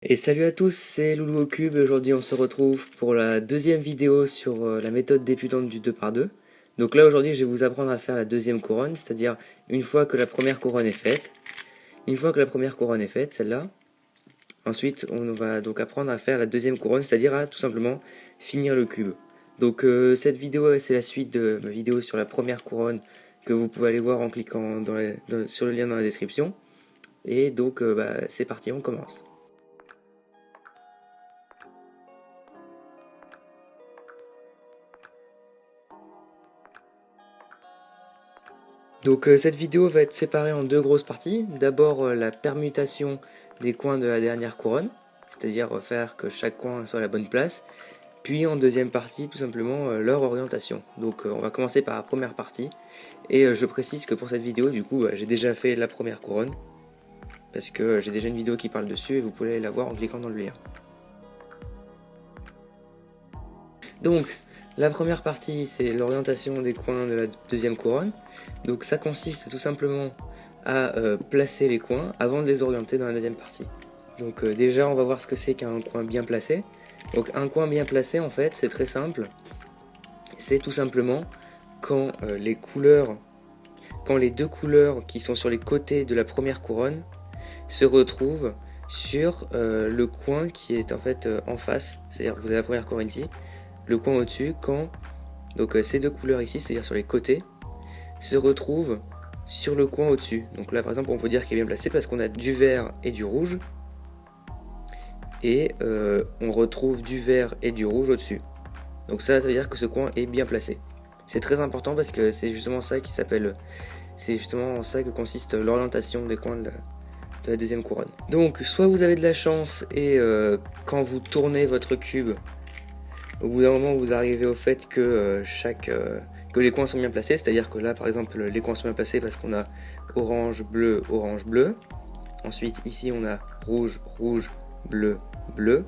Et salut à tous, c'est Loulou au Cube. Aujourd'hui, on se retrouve pour la deuxième vidéo sur la méthode débutante du 2x2. Donc là, aujourd'hui, je vais vous apprendre à faire la deuxième couronne, c'est-à-dire une fois que la première couronne est faite. Une fois que la première couronne est faite, celle-là, ensuite, on va donc apprendre à faire la deuxième couronne, c'est-à-dire à tout simplement finir le cube. Donc cette vidéo, c'est la suite de ma vidéo sur la première couronne que vous pouvez aller voir en cliquant sur le lien dans la description. Et donc, c'est parti, on commence. Donc cette vidéo va être séparée en deux grosses parties. D'abord la permutation des coins de la dernière couronne, c'est-à-dire faire que chaque coin soit à la bonne place. Puis en deuxième partie, tout simplement leur orientation. Donc on va commencer par la première partie. Et je précise que pour cette vidéo, du coup, j'ai déjà fait la première couronne. Parce que j'ai déjà une vidéo qui parle dessus et vous pouvez la voir en cliquant dans le lien. Donc, la première partie, c'est l'orientation des coins de la deuxième couronne. Donc ça consiste tout simplement à placer les coins avant de les orienter dans la deuxième partie. Donc déjà, on va voir ce que c'est qu'un coin bien placé. Donc un coin bien placé, en fait, c'est très simple. C'est tout simplement quand les deux couleurs qui sont sur les côtés de la première couronne se retrouvent sur le coin qui est en fait en face. C'est-à-dire vous avez la première couronne ici, le coin au-dessus, quand donc ces deux couleurs ici, c'est-à-dire sur les côtés, se retrouvent sur le coin au-dessus. Donc là par exemple on peut dire qu'il est bien placé parce qu'on a du vert et du rouge, et on retrouve du vert et du rouge au-dessus. Donc ça veut dire que ce coin est bien placé. C'est très important parce que c'est justement ça qui s'appelle, c'est justement en ça que consiste l'orientation des coins de la deuxième couronne. Donc soit vous avez de la chance et quand vous tournez votre cube, au bout d'un moment vous arrivez au fait que que les coins sont bien placés, c'est-à-dire que là par exemple les coins sont bien placés parce qu'on a orange, bleu, orange, bleu. Ensuite ici on a rouge, rouge, bleu, bleu.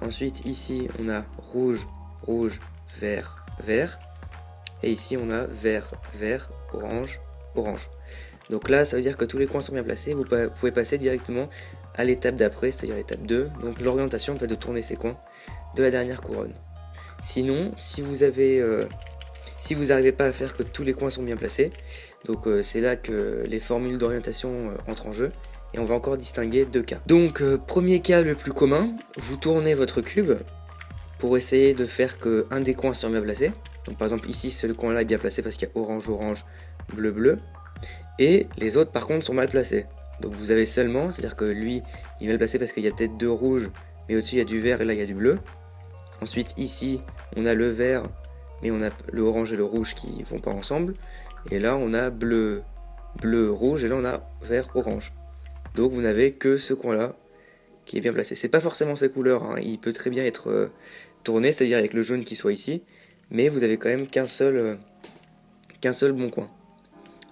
Ensuite ici on a rouge, rouge, vert, vert. Et ici on a vert, vert, orange, orange. Donc là ça veut dire que tous les coins sont bien placés, vous pouvez passer directement à l'étape d'après, c'est-à-dire l'étape 2. Donc l'orientation peut être de tourner ces coins de la dernière couronne. Sinon, si vous n'arrivez pas à faire que tous les coins sont bien placés, donc c'est là que les formules d'orientation entrent en jeu, et on va encore distinguer deux cas. Donc premier cas le plus commun, vous tournez votre cube pour essayer de faire que un des coins soit bien placé. Donc par exemple ici ce coin là est bien placé parce qu'il y a orange, orange, bleu, bleu, et les autres par contre sont mal placés. Donc vous avez seulement, c'est à dire que lui il est mal placé parce qu'il y a peut-être deux rouges, mais au-dessus il y a du vert et là il y a du bleu. Ensuite ici on a le vert, mais on a le orange et le rouge qui vont pas ensemble, et là on a bleu, bleu, rouge, et là on a vert, orange. Donc vous n'avez que ce coin là qui est bien placé. C'est pas forcément ces couleurs, hein. Il peut très bien être tourné, c'est-à-dire avec le jaune qui soit ici, mais vous avez quand même qu'un seul bon coin.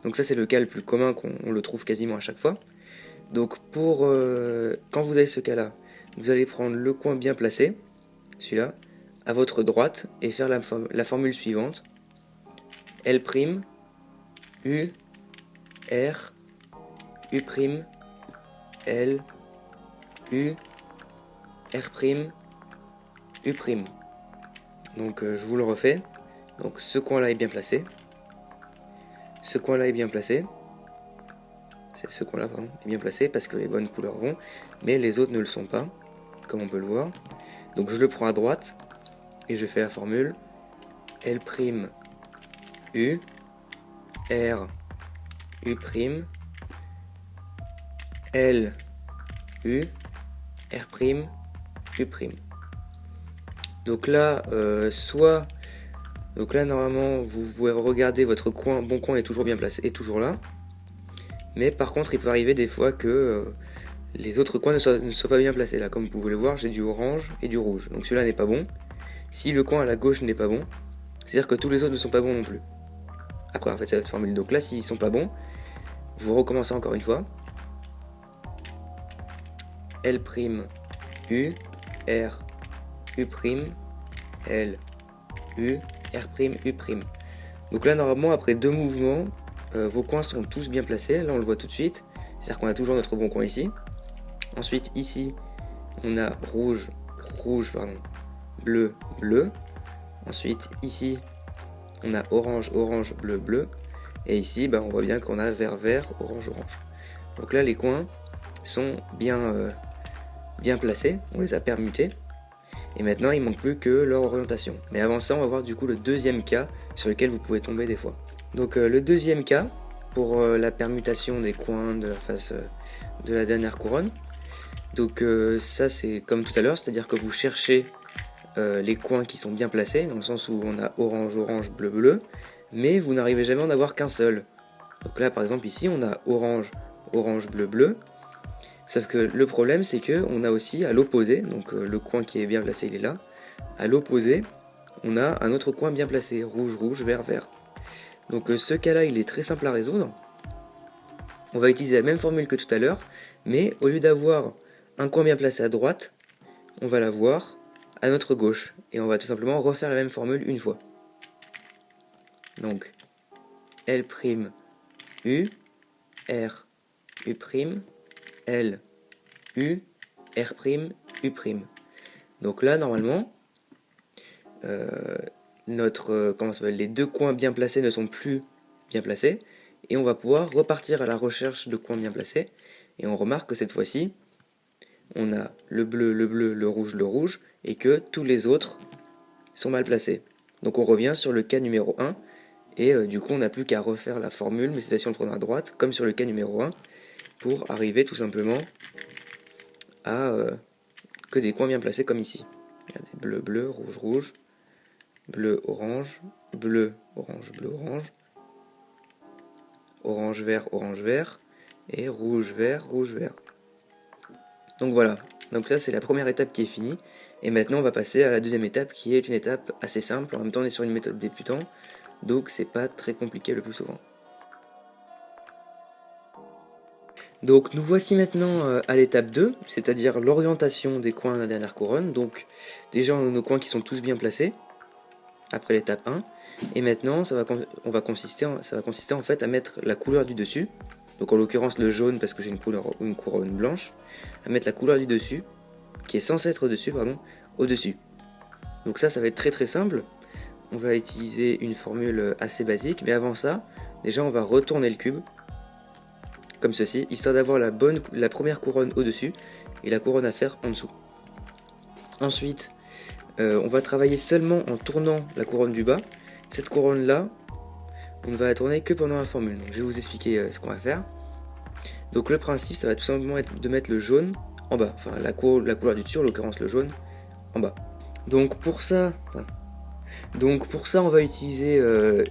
Donc ça c'est le cas le plus commun, qu'on le trouve quasiment à chaque fois. Donc quand vous avez ce cas là, vous allez prendre le coin bien placé, celui-là, à votre droite, et faire la formule suivante: L', U, R, U', L, U, R', U'. Donc je vous le refais. Donc ce coin là est bien placé. Ce coin là est bien placé. Ce coin là pardon, est bien placé parce que les bonnes couleurs vont, mais les autres ne le sont pas, comme on peut le voir. Donc je le prends à droite et je fais la formule L', U, R, U', L, U, R', U'. Donc là, normalement, vous pouvez regarder votre bon coin est toujours bien placé, est toujours là. Mais par contre, il peut arriver des fois que les autres coins ne soient pas bien placés. Là, comme vous pouvez le voir, j'ai du orange et du rouge. Donc celui-là n'est pas bon. Si le coin à la gauche n'est pas bon, c'est-à-dire que tous les autres ne sont pas bons non plus. Après, en fait, c'est votre formule. Donc là, s'ils ne sont pas bons, vous recommencez encore une fois. L', U, R, U', L, U, R', U'. Donc là, normalement, après deux mouvements, vos coins sont tous bien placés. Là, on le voit tout de suite. C'est-à-dire qu'on a toujours notre bon coin ici. Ensuite, ici, on a rouge, rouge, pardon, bleu, bleu. Ensuite, ici, on a orange, orange, bleu, bleu. Et ici, bah, on voit bien qu'on a vert, vert, orange, orange. Donc là, les coins sont bien placés, on les a permutés. Et maintenant, il ne manque plus que leur orientation. Mais avant ça, on va voir du coup le deuxième cas sur lequel vous pouvez tomber des fois. Donc le deuxième cas, pour la permutation des coins de la face de la dernière couronne. Donc ça, c'est comme tout à l'heure, c'est-à-dire que vous cherchez les coins qui sont bien placés, dans le sens où on a orange, orange, bleu, bleu, mais vous n'arrivez jamais à en avoir qu'un seul. Donc là, par exemple, ici, on a orange, orange, bleu, bleu. Sauf que le problème, c'est que on a aussi à l'opposé, donc le coin qui est bien placé, il est là. À l'opposé, on a un autre coin bien placé, rouge, rouge, vert, vert. Donc ce cas-là, il est très simple à résoudre. On va utiliser la même formule que tout à l'heure, mais au lieu d'avoir un coin bien placé à droite, on va l'avoir à notre gauche. Et on va tout simplement refaire la même formule une fois. Donc, L', U, R, U', L, U, R', U'. Donc là, normalement, les deux coins bien placés ne sont plus bien placés. Et on va pouvoir repartir à la recherche de coins bien placés. Et on remarque que cette fois-ci, on a le bleu, le rouge, et que tous les autres sont mal placés. Donc on revient sur le cas numéro 1, et du coup on n'a plus qu'à refaire la formule, mais c'est là si on le prend à droite, comme sur le cas numéro 1, pour arriver tout simplement à que des coins bien placés comme ici. Regardez, bleu, bleu, rouge, rouge, bleu, orange, bleu, orange, bleu, orange, orange, vert, et rouge, vert, rouge, vert. Donc voilà, donc ça c'est la première étape qui est finie, et maintenant on va passer à la deuxième étape qui est une étape assez simple, en même temps on est sur une méthode débutant, donc c'est pas très compliqué le plus souvent. Donc nous voici maintenant à l'étape 2, c'est-à-dire l'orientation des coins de la dernière couronne. Donc déjà on a nos coins qui sont tous bien placés, après l'étape 1, et maintenant ça va consister en fait à mettre la couleur du dessus, donc en l'occurrence le jaune parce que j'ai une couronne blanche, à mettre la couleur du dessus, qui est censée être au-dessus, au-dessus. Donc ça va être très très simple, on va utiliser une formule assez basique, mais avant ça, déjà on va retourner le cube, comme ceci, histoire d'avoir la première couronne au-dessus et la couronne à faire en dessous. Ensuite, on va travailler seulement en tournant la couronne du bas. Cette couronne-là, on ne va la tourner que pendant la formule. Donc, je vais vous expliquer ce qu'on va faire. Donc le principe, ça va tout simplement être de mettre le jaune en bas, enfin la couleur du dessus, en l'occurrence le jaune, en bas. Donc pour ça, on va utiliser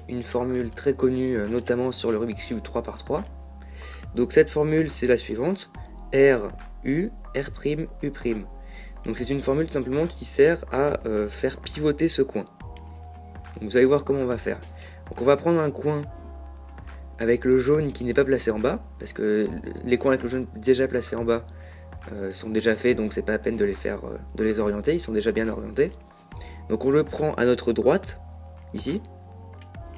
une formule très connue, notamment sur le Rubik's Cube 3×3. Donc cette formule c'est la suivante, R, U, R', U'. Donc c'est une formule tout simplement qui sert à faire pivoter ce coin. Donc vous allez voir comment on va faire. Donc on va prendre un coin avec le jaune qui n'est pas placé en bas, parce que les coins avec le jaune déjà placés en bas sont déjà faits, donc c'est pas la peine de les orienter, ils sont déjà bien orientés. Donc on le prend à notre droite, ici,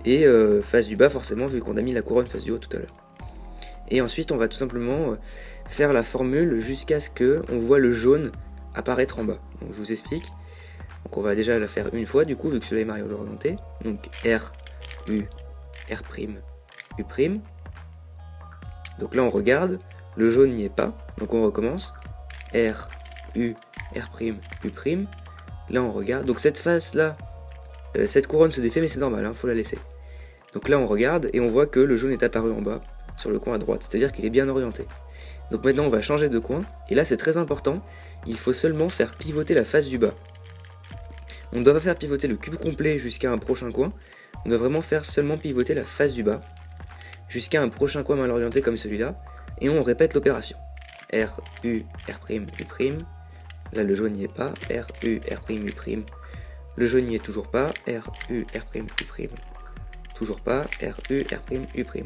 et face du bas forcément, vu qu'on a mis la couronne face du haut tout à l'heure. Et ensuite on va tout simplement faire la formule jusqu'à ce qu'on voit le jaune apparaître en bas. Donc je vous explique. Donc on va déjà la faire une fois du coup, vu que celui-là est mal orienté. Donc R, U, R', U'. Donc là on regarde, le jaune n'y est pas, donc on recommence. R, U, R', U'. Là on regarde, donc cette face là, cette couronne se défait mais c'est normal, faut la laisser. Donc là on regarde et on voit que le jaune est apparu en bas, sur le coin à droite, c'est-à-dire qu'il est bien orienté. Donc maintenant on va changer de coin, et là c'est très important, il faut seulement faire pivoter la face du bas. On ne doit pas faire pivoter le cube complet jusqu'à un prochain coin, on doit vraiment faire seulement pivoter la face du bas, jusqu'à un prochain coin mal orienté comme celui-là, et on répète l'opération. R, U, R', U', là le jaune n'y est pas, R, U, R', U', le jaune n'y est toujours pas, R, U, R', U', toujours pas, R, U, R', U'.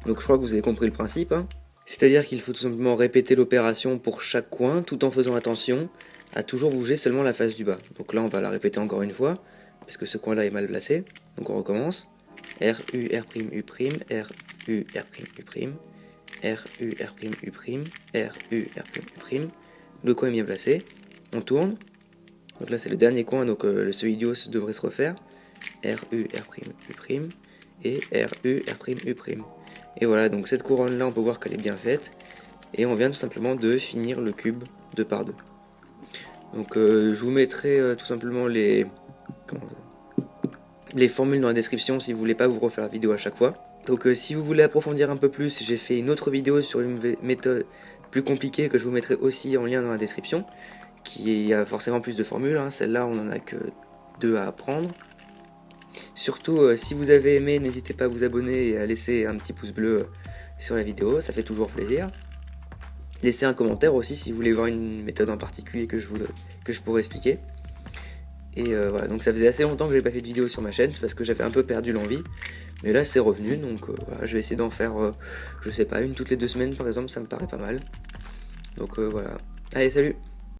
Donc je crois que vous avez compris le principe, hein. C'est-à-dire qu'il faut tout simplement répéter l'opération pour chaque coin, tout en faisant attention à toujours bouger seulement la face du bas. Donc là on va la répéter encore une fois, parce que ce coin-là est mal placé. Donc on recommence. R, U, R', U', R, U, R', U', R, U, R', U', R, U, R', U'. le coin est bien placé, on tourne. Donc là c'est le dernier coin, donc ce idiot devrait se refaire. R, U, R', U', et R, U, R', U'. Et voilà, donc cette couronne là on peut voir qu'elle est bien faite. Et on vient tout simplement de finir le cube 2 par 2. Donc je vous mettrai tout simplement les formules dans la description si vous voulez pas vous refaire la vidéo à chaque fois. Donc si vous voulez approfondir un peu plus, j'ai fait une autre vidéo sur une méthode plus compliquée que je vous mettrai aussi en lien dans la description, qui a forcément plus de formules, hein. Celle-là on en a que 2 à apprendre. Surtout si vous avez aimé, n'hésitez pas à vous abonner et à laisser un petit pouce bleu sur la vidéo, ça fait toujours plaisir. Laissez un commentaire aussi si vous voulez voir une méthode en particulier que je pourrais expliquer. Et voilà, donc ça faisait assez longtemps que j'avais pas fait de vidéo sur ma chaîne, c'est parce que j'avais un peu perdu l'envie. Mais là c'est revenu, donc voilà, je vais essayer d'en faire, je sais pas, une toutes les 2 semaines par exemple, ça me paraît pas mal. Donc voilà, allez salut!